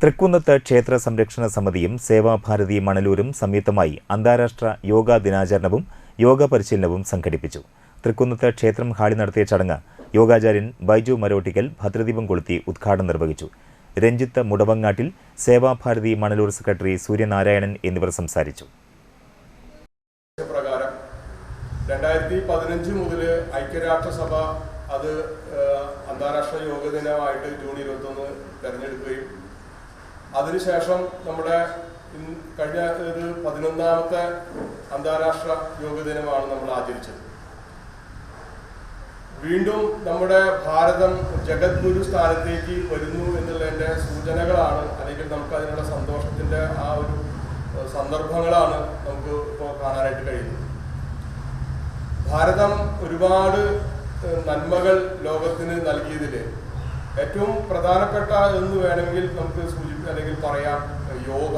തൃക്കുന്നത്ത് ക്ഷേത്ര സംരക്ഷണ സമിതിയും സേവാഭാരതി മണലൂരും സംയുക്തമായി അന്താരാഷ്ട്ര യോഗാ ദിനാചരണവും യോഗ പരിശീലനവും സംഘടിപ്പിച്ചു. തൃക്കുന്നത്ത് ക്ഷേത്രം ഹാളിൽ നടത്തിയ ചടങ്ങ് യോഗാചാര്യൻ ബൈജു മരോട്ടിക്കൽ ഭദ്രദീപം കൊളുത്തി ഉദ്ഘാടനം നിർവഹിച്ചു. രഞ്ജിത്ത് മുടവങ്ങാട്ടിൽ, സേവാഭാരതി മണലൂർ സെക്രട്ടറി സൂര്യനാരായണൻ എന്നിവർ സംസാരിച്ചു. 2015 മുതൽ ഐക്യരാഷ്ട്രസഭ അത് അന്താരാഷ്ട്ര യോഗ ദിനമായിട്ട് ജൂൺ 21 തെരഞ്ഞെടുക്കുകയും അതിനുശേഷം നമ്മുടെ കഴിഞ്ഞ 11ാമത്തെ അന്താരാഷ്ട്ര യോഗ ദിനമാണ് നമ്മൾ ആചരിച്ചത്. വീണ്ടും നമ്മുടെ ഭാരതം ജഗദ്ഗുരു സ്ഥാനത്തേക്ക് വരുന്നു എന്നുള്ളതിൻ്റെ സൂചനകളാണ്, അല്ലെങ്കിൽ നമുക്ക് അതിനുള്ള സന്തോഷത്തിൻ്റെ ആ ഒരു സന്ദർഭങ്ങളാണ് നമുക്ക് ഇപ്പോൾ കാണാനായിട്ട് കഴിയുന്നത്. ഭാരതം ഒരുപാട് നന്മകൾ ലോകത്തിന് നൽകിയതിൽ ഏറ്റവും പ്രധാനപ്പെട്ട എന്ന് വേണമെങ്കിൽ നമുക്ക് അല്ലെങ്കിൽ പറയാം യോഗ.